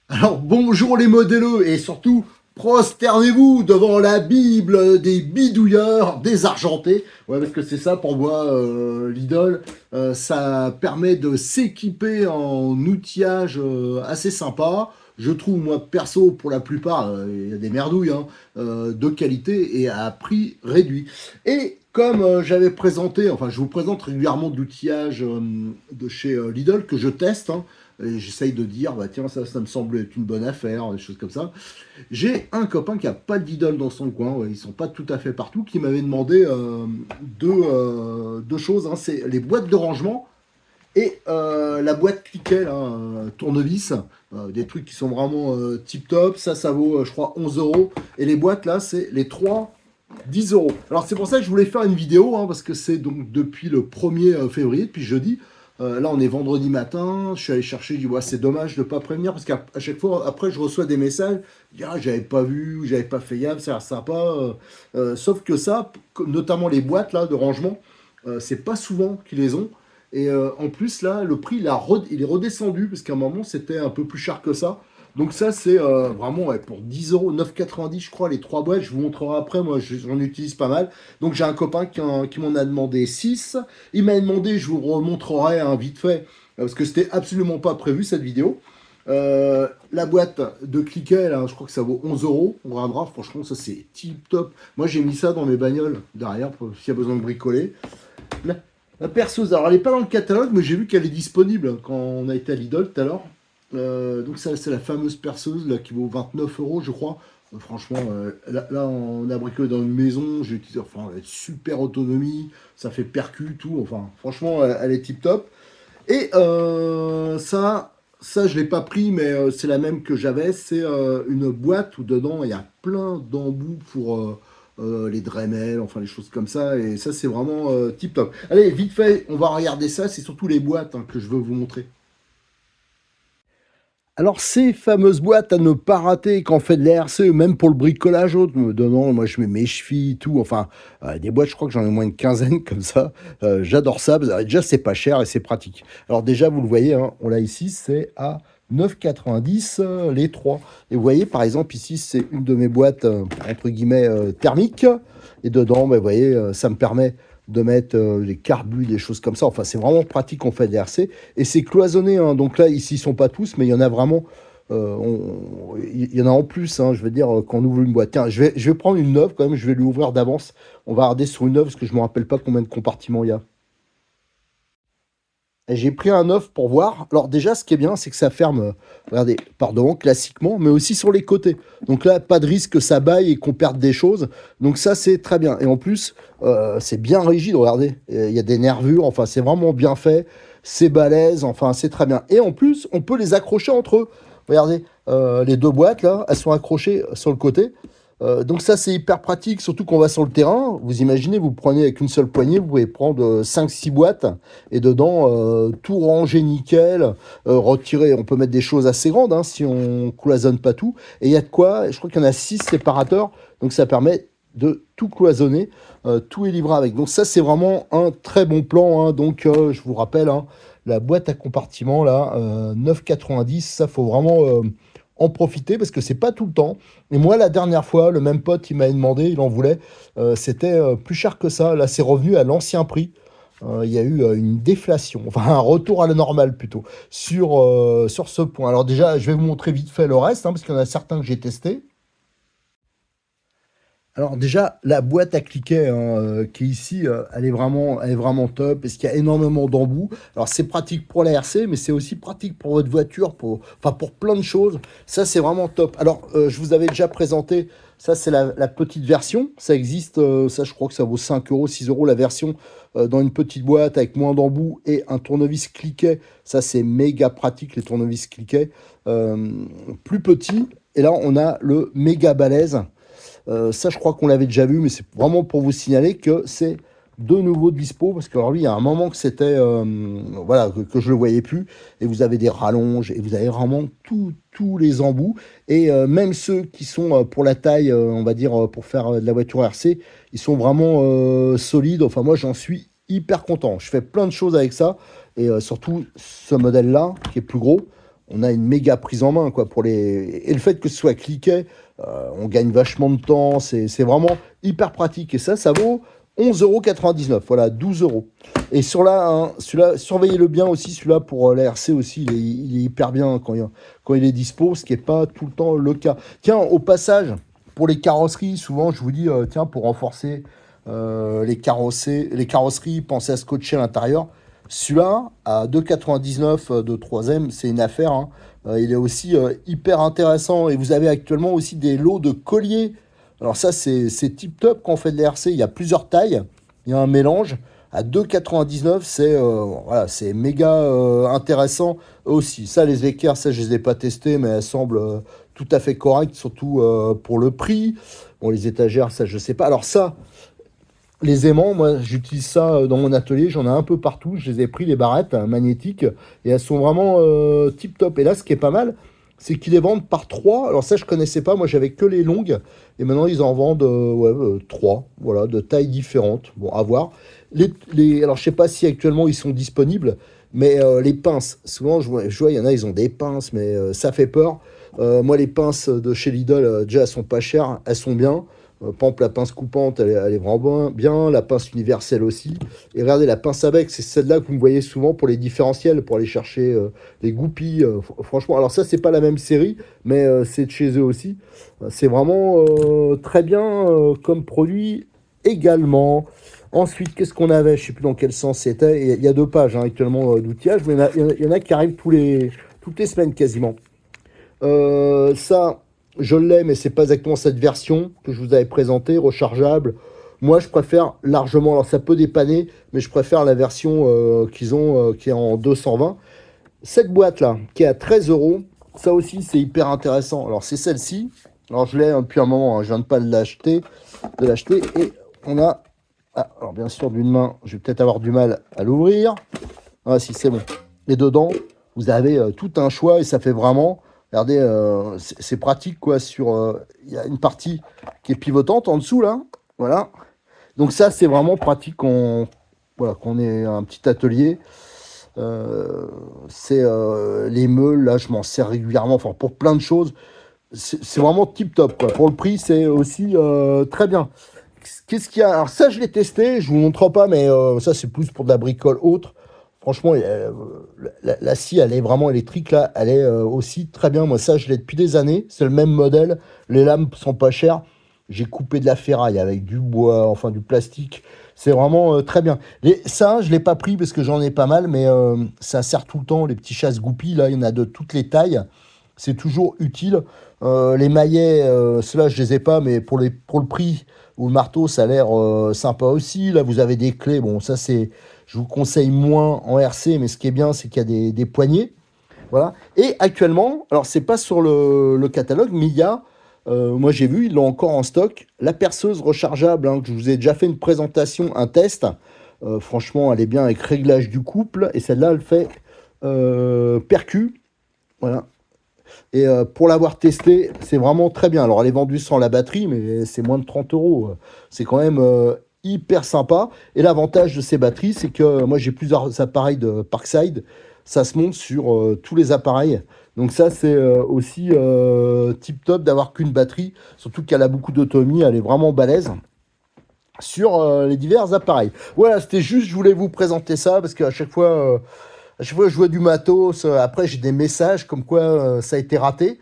Alors bonjour les modèleux et surtout prosternez-vous devant la Bible des bidouilleurs désargentés. Ouais, parce que c'est ça pour moi l'idole. Ça permet de s'équiper en outillage assez sympa. Je trouve moi perso pour la plupart, il y a des merdouilles hein, de qualité et à prix réduit. Et comme j'avais présenté, enfin je vous présente régulièrement de l'outillage de chez Lidl que je teste, hein, et j'essaye de dire, bah tiens, ça me semble être une bonne affaire, des choses comme ça. J'ai un copain qui a pas d'idole dans son coin, ouais, ils sont pas tout à fait partout, qui m'avait demandé deux choses, hein, c'est les boîtes de rangement et la boîte cliquet, là, tournevis, des trucs qui sont vraiment tip top. Ça vaut, je crois, 11 euros. Et les boîtes, là, c'est les 3 10 euros. Alors, c'est pour ça que je voulais faire une vidéo, hein, parce que c'est donc depuis le 1er février, depuis jeudi. Là, on est vendredi matin. Je suis allé chercher, je dis, ouais, c'est dommage de ne pas prévenir, parce qu'à chaque fois, après, je reçois des messages. Je dis, ah, j'avais pas vu, j'avais pas fait gaffe, ça a l'air sympa. Sauf que ça, notamment les boîtes là, de rangement, c'est pas souvent qu'ils les ont. Et en plus, là, le prix, il est redescendu, parce qu'à un moment, c'était un peu plus cher que ça. Donc ça, c'est vraiment ouais, pour 10 euros, 9,90 je crois, les 3 boîtes. Je vous montrerai après, moi, j'en utilise pas mal. Donc j'ai un copain qui m'en a demandé 6. Il m'a demandé, je vous remontrerai hein, vite fait, parce que c'était absolument pas prévu, cette vidéo. La boîte de cliquet, là, je crois que ça vaut 11 euros. On regardera, franchement, ça c'est tip top. Moi, j'ai mis ça dans mes bagnoles derrière, s'il y a besoin de bricoler. La perceuse, alors elle n'est pas dans le catalogue, mais j'ai vu qu'elle est disponible quand on a été à Lidl tout à l'heure. Donc ça, c'est la fameuse perceuse là, qui vaut 29 euros, je crois. Franchement, là, on a bricolé dans une maison, j'ai utilisé, enfin, elle a super autonomie, ça fait percu, tout. Enfin, franchement, elle est tip top. Et ça, je l'ai pas pris, mais c'est la même que j'avais. C'est une boîte où dedans il y a plein d'embouts pour les Dremel, enfin les choses comme ça. Et ça, c'est vraiment tip top. Allez, vite fait, on va regarder ça. C'est surtout les boîtes hein, que je veux vous montrer. Alors, ces fameuses boîtes à ne pas rater quand on fait de l'ARC, même pour le bricolage autre, dedans, moi je mets mes chevilles, tout, enfin, des boîtes, je crois que j'en ai au moins une quinzaine comme ça. J'adore ça, déjà c'est pas cher et c'est pratique. Alors déjà, vous le voyez, hein, on l'a ici, c'est à 9,90 les trois. Et vous voyez, par exemple, ici, c'est une de mes boîtes, entre guillemets, thermiques. Et dedans, bah, vous voyez, ça me permet de mettre des carbus, des choses comme ça. Enfin, c'est vraiment pratique qu'on fait des RC. Et c'est cloisonné, hein. Donc là, ici, ils sont pas tous, mais il y en a vraiment. Il y en a en plus, hein, je veux dire, quand on ouvre une boîte. Tiens, je vais prendre une neuve quand même, je vais l'ouvrir d'avance. On va regarder sur une neuve parce que je ne me rappelle pas combien de compartiments il y a. Et j'ai pris un œuf pour voir. Alors déjà, ce qui est bien, c'est que ça ferme, regardez, par devant, classiquement, mais aussi sur les côtés. Donc là, pas de risque que ça baille et qu'on perde des choses. Donc ça, c'est très bien. Et en plus, c'est bien rigide, regardez. Il y a des nervures, enfin, c'est vraiment bien fait. C'est balèze, enfin, c'est très bien. Et en plus, on peut les accrocher entre eux. Regardez, les deux boîtes, là, elles sont accrochées sur le côté. Donc ça, c'est hyper pratique, surtout qu'on va sur le terrain. Vous imaginez, vous prenez avec une seule poignée, vous pouvez prendre 5-6 boîtes et dedans, tout ranger nickel, retirer. On peut mettre des choses assez grandes hein, si on cloisonne pas tout. Et il y a de quoi, je crois qu'il y en a 6 séparateurs, donc ça permet de tout cloisonner. Tout est livré avec. Donc ça, c'est vraiment un très bon plan. Hein. Donc je vous rappelle, hein, la boîte à compartiments, là, 9,90, ça, faut vraiment en profiter parce que c'est pas tout le temps. Et moi, la dernière fois, le même pote, il m'avait demandé, il en voulait. C'était plus cher que ça. Là, c'est revenu à l'ancien prix. Il y a eu une déflation, enfin un retour à la normale plutôt, sur ce point. Alors déjà, je vais vous montrer vite fait le reste, hein, parce qu'il y en a certains que j'ai testés. Alors déjà, la boîte à cliquet hein, qui est ici, elle est vraiment top parce qu'il y a énormément d'embouts. Alors c'est pratique pour la RC, mais c'est aussi pratique pour votre voiture, enfin pour plein de choses. Ça c'est vraiment top. Alors je vous avais déjà présenté, ça c'est la petite version. Ça existe, ça je crois que ça vaut 5 euros, 6 euros la version dans une petite boîte avec moins d'embouts et un tournevis cliquet. Ça c'est méga pratique les tournevis cliquet. Plus petit. Et là on a le méga balèze. Ça, je crois qu'on l'avait déjà vu, mais c'est vraiment pour vous signaler que c'est de nouveau dispo, parce que alors lui, il y a un moment que c'était, voilà, que je le voyais plus, et vous avez des rallonges, et vous avez vraiment tous les embouts, et même ceux qui sont pour la taille, on va dire, pour faire de la voiture RC, ils sont vraiment solides. Enfin, moi, j'en suis hyper content. Je fais plein de choses avec ça, et surtout ce modèle-là, qui est plus gros. on a une méga prise en main, quoi, pour les... Et le fait que ce soit cliquet, on gagne vachement de temps, c'est vraiment hyper pratique. Et ça vaut 11,99 €, voilà, 12 euros. Et sur là, hein, celui-là, surveillez-le bien aussi, celui-là pour la RC aussi, il est hyper bien quand il est dispo, ce qui n'est pas tout le temps le cas. Tiens, au passage, pour les carrosseries, souvent je vous dis, tiens, pour renforcer les carrosseries, pensez à scotcher à l'intérieur. Celui-là, à 2,99 € de 3ème, c'est une affaire, hein. Il est aussi hyper intéressant. Et vous avez actuellement aussi des lots de colliers. Alors ça, c'est tip top quand on fait de l'RC. Il y a plusieurs tailles. Il y a un mélange. À 2,99 €, voilà, c'est méga intéressant aussi. Ça, les équerres, ça, je les ai pas testés, mais elles semblent tout à fait correctes, surtout pour le prix. Bon, les étagères, ça, je sais pas. Alors ça, les aimants, moi, j'utilise ça dans mon atelier. J'en ai un peu partout. Je les ai pris, les barrettes magnétiques, et elles sont vraiment tip top. Et là, ce qui est pas mal, c'est qu'ils les vendent par 3. Alors ça, je connaissais pas. Moi, j'avais que les longues. Et maintenant, ils en vendent 3, voilà, de tailles différentes. Bon, à voir. Alors, je sais pas si actuellement ils sont disponibles, mais les pinces, souvent, je vois, il y en a, ils ont des pinces, mais ça fait peur. Moi, les pinces de chez Lidl, déjà, elles sont pas chères, elles sont bien. Par exemple, la pince coupante, elle est vraiment bien. La pince universelle aussi. Et regardez, la pince à bec, c'est celle-là que vous me voyez souvent pour les différentiels, pour aller chercher les goupilles. Franchement, alors ça, c'est pas la même série, mais c'est de chez eux aussi. C'est vraiment très bien comme produit également. Ensuite, qu'est-ce qu'on avait? Je sais plus dans quel sens c'était. Il y a 2 pages hein, actuellement d'outillage, mais il y en a qui arrivent toutes les semaines quasiment. Ça, je l'ai, mais c'est pas exactement cette version que je vous avais présentée, rechargeable. Moi, je préfère largement, alors ça peut dépanner, mais je préfère la version qu'ils ont, qui est en 220. Cette boîte-là, qui est à 13 euros, ça aussi, c'est hyper intéressant. Alors, c'est celle-ci. Alors, je l'ai depuis un moment, hein, je viens de pas de l'acheter. Et on a, alors bien sûr, d'une main, je vais peut-être avoir du mal à l'ouvrir. Ah, si, c'est bon. Et dedans, vous avez tout un choix et ça fait vraiment... Regardez, c'est pratique quoi. Il y a une partie qui est pivotante en dessous là, voilà. Donc ça c'est vraiment pratique voilà, qu'on ait un petit atelier. C'est les meules là, je m'en sers régulièrement. Enfin pour plein de choses, c'est vraiment tip top quoi. Pour le prix c'est aussi très bien. Qu'est-ce qu'il y a? Alors ça je l'ai testé, je vous montre pas, mais ça c'est plus pour de la bricole autre. Franchement, la scie, elle est vraiment électrique, là. Elle est aussi très bien. Moi, ça, je l'ai depuis des années. C'est le même modèle. Les lames sont pas chères. J'ai coupé de la ferraille avec du bois, enfin du plastique. C'est vraiment très bien. Ça, je ne l'ai pas pris parce que j'en ai pas mal, mais ça sert tout le temps. Les petits chasse-goupilles, là, il y en a de toutes les tailles. C'est toujours utile. Les maillets, ceux-là, je les ai pas, mais pour le prix ou le marteau, ça a l'air sympa aussi. Là, vous avez des clés. Bon, ça, je vous conseille moins en RC, mais ce qui est bien, c'est qu'il y a des poignées. Voilà. Et actuellement, alors c'est pas sur le catalogue, mais il y a, moi j'ai vu, ils l'ont encore en stock, la perceuse rechargeable, hein, que je vous ai déjà fait une présentation, un test. Franchement, elle est bien avec réglage du couple. Et celle-là, elle fait percu. Voilà. Et pour l'avoir testé, c'est vraiment très bien. Alors, elle est vendue sans la batterie, mais c'est moins de 30 euros. C'est quand même hyper sympa. Et l'avantage de ces batteries, c'est que moi, j'ai plusieurs appareils de Parkside. Ça se monte sur tous les appareils. Donc ça, c'est aussi tip top d'avoir qu'une batterie. Surtout qu'elle a beaucoup d'autonomie. Elle est vraiment balèze sur les divers appareils. Voilà, c'était juste, je voulais vous présenter ça parce qu'à chaque fois... je vois du matos, après j'ai des messages comme quoi ça a été raté.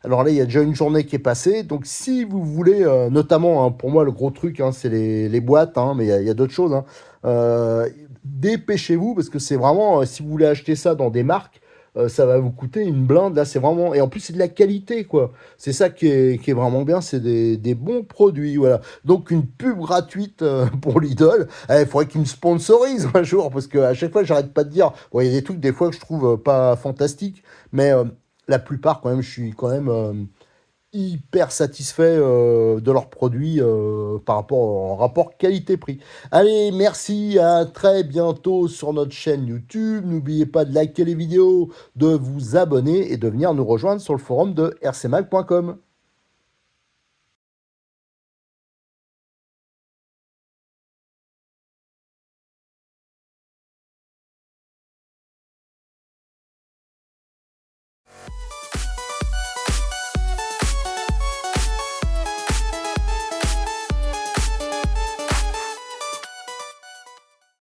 Alors là, il y a déjà une journée qui est passée. Donc si vous voulez, notamment, hein, pour moi, le gros truc, hein, c'est les boîtes, hein, mais il y a d'autres choses. Hein. Dépêchez-vous parce que c'est vraiment, si vous voulez acheter ça dans des marques, ça va vous coûter une blinde. Là, c'est vraiment... Et en plus, c'est de la qualité, quoi. C'est ça qui est vraiment bien, c'est des bons produits, voilà. Donc, une pub gratuite pour Lidl. Il faudrait qu'ils me sponsorisent un jour, parce qu'à chaque fois, j'arrête pas de dire... Bon, il y a des trucs, des fois, que je trouve pas fantastiques, mais la plupart, quand même, je suis quand même hyper satisfait de leurs produits par rapport au rapport qualité-prix. Allez, merci, à très bientôt sur notre chaîne YouTube. N'oubliez pas de liker les vidéos, de vous abonner et de venir nous rejoindre sur le forum de rcmag.com.